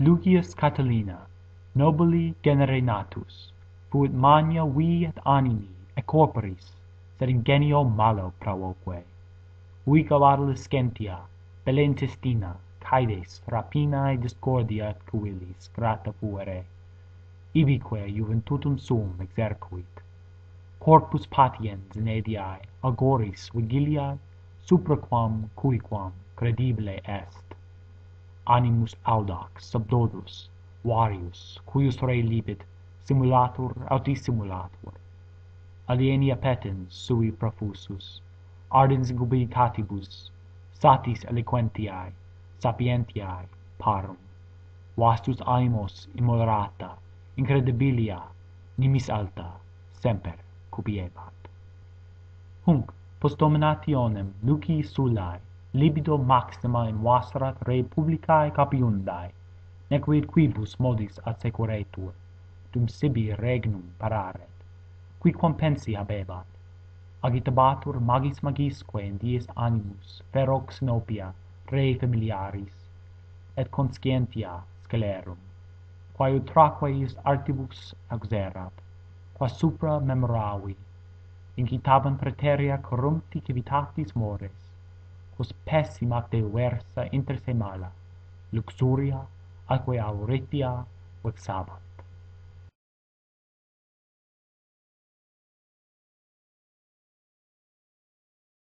Lucius Catilina, nobili genere natus, fuit magna vi et animi et corporis, sed ingenio malo provoque. Uica adolescentia, bella intestina, caedes, rapina et discordia et cuilis, grata fuere, ibique juventutum suum exercuit. Corpus patiens in ediae, auguris vigiliae, supraquam cuiquam credibile est. Animus audax, subdolus, varius, cuius re libet, simulatur aut dissimulatur. Alieni appetens sui profusus, ardens incubitatibus, satis eloquentiae, sapientiae, parum. Vastus animos immoderata, incredibilia, nimis alta, semper cupiebat. Hunc post dominationem Lucii Sullae, libido maxima invaserat re publicae capiundae, nequid quibus modis adsecuretur, dum sibi regnum pararet, quiquam pensi habebat, agitabatur magis magisque in dies animus ferox nopia re familiaris, et conscientia scelerum, quae utraque is artibus auxerat, qua supra memoravi, incitabant praeterea corrupti civitatis mores, quos pessima de versa inter se mala, luxuria, atque auritia vexabat.